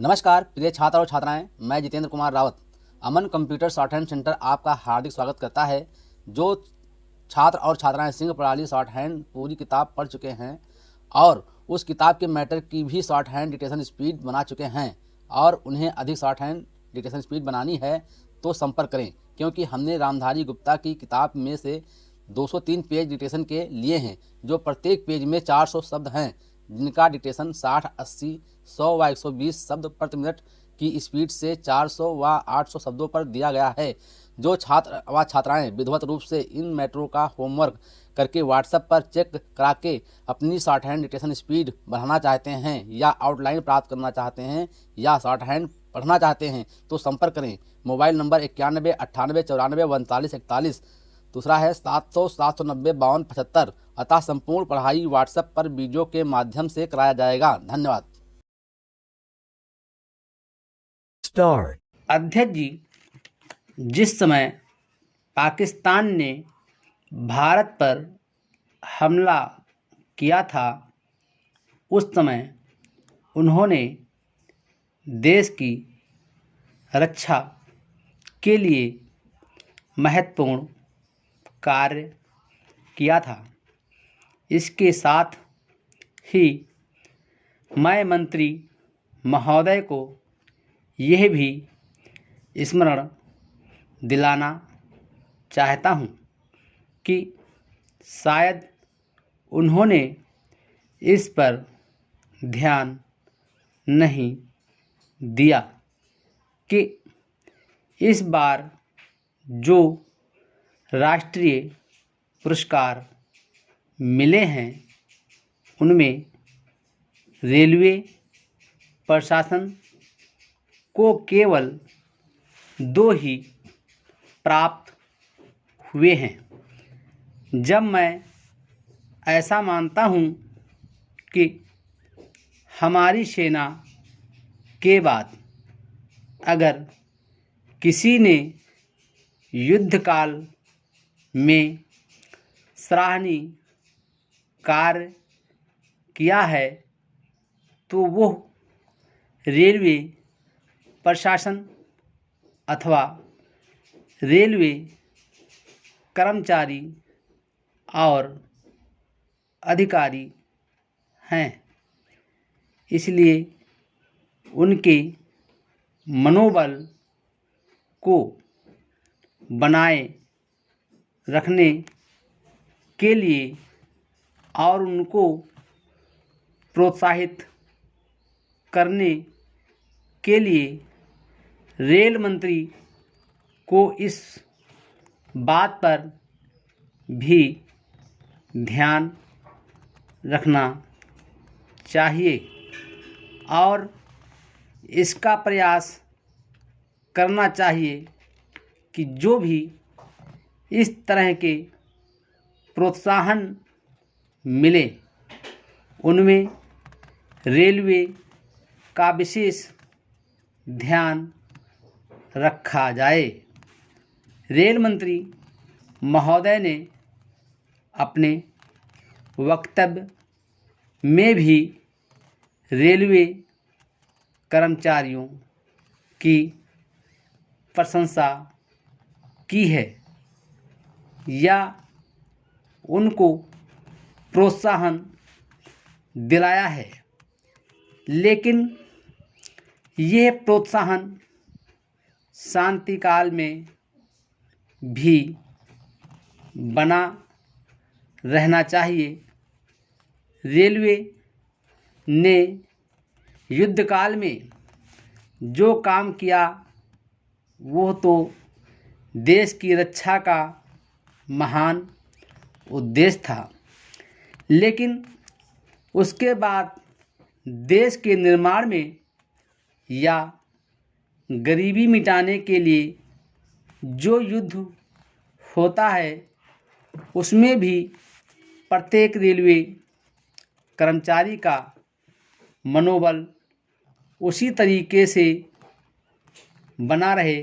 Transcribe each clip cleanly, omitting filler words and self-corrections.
नमस्कार प्रिय छात्र और छात्राएं, मैं जितेंद्र कुमार रावत अमन कंप्यूटर शॉर्ट हैंड सेंटर आपका हार्दिक स्वागत करता है। जो छात्र और छात्राएं सिंह प्रणाली शॉर्ट हैंड पूरी किताब पढ़ चुके हैं और उस किताब के मैटर की भी शॉर्ट हैंड डिक्टेशन स्पीड बना चुके हैं और उन्हें अधिक शॉर्ट हैंड डिक्टेशन स्पीड बनानी है तो संपर्क करें, क्योंकि हमने रामधारी गुप्ता की किताब में से 203 पेज डिक्टेशन के लिए हैं, जो प्रत्येक पेज में 400 शब्द हैं, जिनका डिक्टेशन 60, 80, 100 व 120 शब्द प्रति मिनट की स्पीड से 400 व 800 शब्दों पर दिया गया है। जो छात्र व छात्राएं विधिवत रूप से इन मैटरों का होमवर्क करके व्हाट्सएप पर चेक करा के अपनी शॉर्ट हैंड डिक्टेशन स्पीड बढ़ाना चाहते हैं या आउटलाइन प्राप्त करना चाहते हैं या शॉर्ट हैंड पढ़ना चाहते हैं तो संपर्क करें। मोबाइल नंबर 91 98 94 39 41, दूसरा है 700 790 52 75। अतः संपूर्ण पढ़ाई व्हाट्सएप पर वीडियो के माध्यम से कराया जाएगा। धन्यवाद। अध्यक्ष जी, जिस समय पाकिस्तान ने भारत पर हमला किया था उस समय उन्होंने देश की रक्षा के लिए महत्वपूर्ण कार्य किया था। इसके साथ ही मैं मंत्री महोदय को यह भी स्मरण दिलाना चाहता हूं कि शायद उन्होंने इस पर ध्यान नहीं दिया कि इस बार जो राष्ट्रीय पुरस्कार मिले हैं उनमें रेलवे प्रशासन को केवल 2 ही प्राप्त हुए हैं। जब मैं ऐसा मानता हूं कि हमारी सेना के बाद अगर किसी ने युद्धकाल में सराहनीय कार्य किया है तो वो रेलवे प्रशासन अथवा रेलवे कर्मचारी और अधिकारी हैं। इसलिए उनके मनोबल को बनाए रखने के लिए और उनको प्रोत्साहित करने के लिए रेल मंत्री को इस बात पर भी ध्यान रखना चाहिए और इसका प्रयास करना चाहिए कि जो भी इस तरह के प्रोत्साहन मिले उनमें रेलवे का विशेष ध्यान रखा जाए। रेल मंत्री महोदय ने अपने वक्तव्य में भी रेलवे कर्मचारियों की प्रशंसा की है या उनको प्रोत्साहन दिलाया है, लेकिन यह प्रोत्साहन शांति काल में भी बना रहना चाहिए। रेलवे ने युद्धकाल में जो काम किया वो तो देश की रक्षा का महान उद्देश्य था, लेकिन उसके बाद देश के निर्माण में या गरीबी मिटाने के लिए जो युद्ध होता है उसमें भी प्रत्येक रेलवे कर्मचारी का मनोबल उसी तरीके से बना रहे,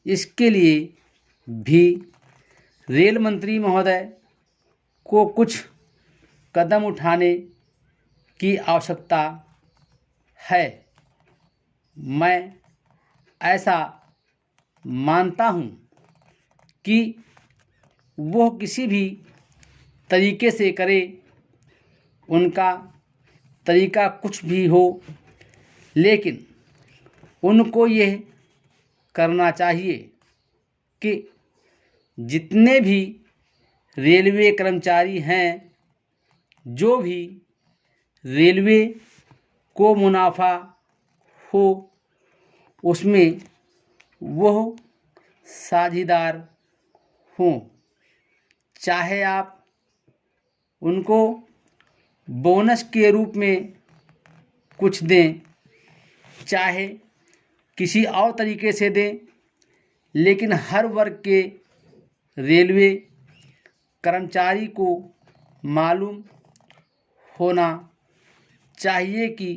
इसके लिए भी रेल मंत्री महोदय को कुछ कदम उठाने की आवश्यकता है। मैं ऐसा मानता हूँ कि वह किसी भी तरीके से करे, उनका तरीका कुछ भी हो, लेकिन उनको यह करना चाहिए कि जितने भी रेलवे कर्मचारी हैं, जो भी रेलवे को मुनाफा हो उसमें वह साझेदार हों। चाहे आप उनको बोनस के रूप में कुछ दें, चाहे किसी और तरीके से दें, लेकिन हर वर्ग के रेलवे कर्मचारी को मालूम होना चाहिए कि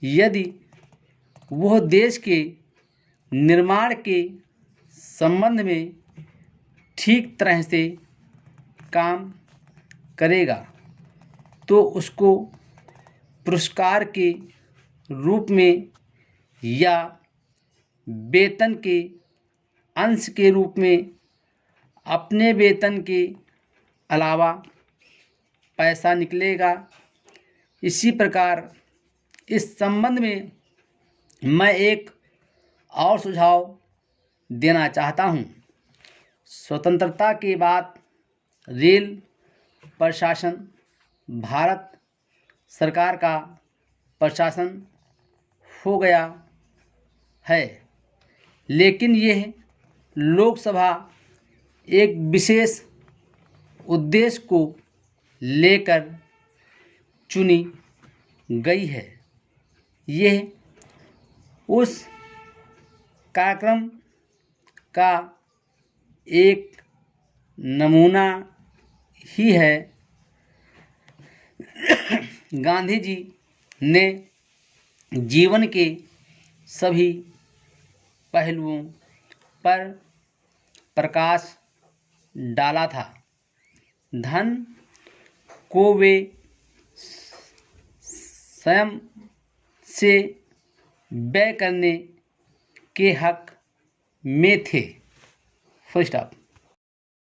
यदि वह देश के निर्माण के संबंध में ठीक तरह से काम करेगा तो उसको पुरस्कार के रूप में या वेतन के अंश के रूप में अपने वेतन के अलावा पैसा निकलेगा। इसी प्रकार इस संबंध में मैं एक और सुझाव देना चाहता हूँ। स्वतंत्रता के बाद रेल प्रशासन भारत सरकार का प्रशासन हो गया है, लेकिन यह लोकसभा एक विशेष उद्देश्य को लेकर चुनी गई है। यह उस कार्यक्रम का एक नमूना ही है। गांधी जी ने जीवन के सभी पहलुओं पर प्रकाश डाला था। धन को वे स्वयं से व्यय करने के हक में थे। Full stop.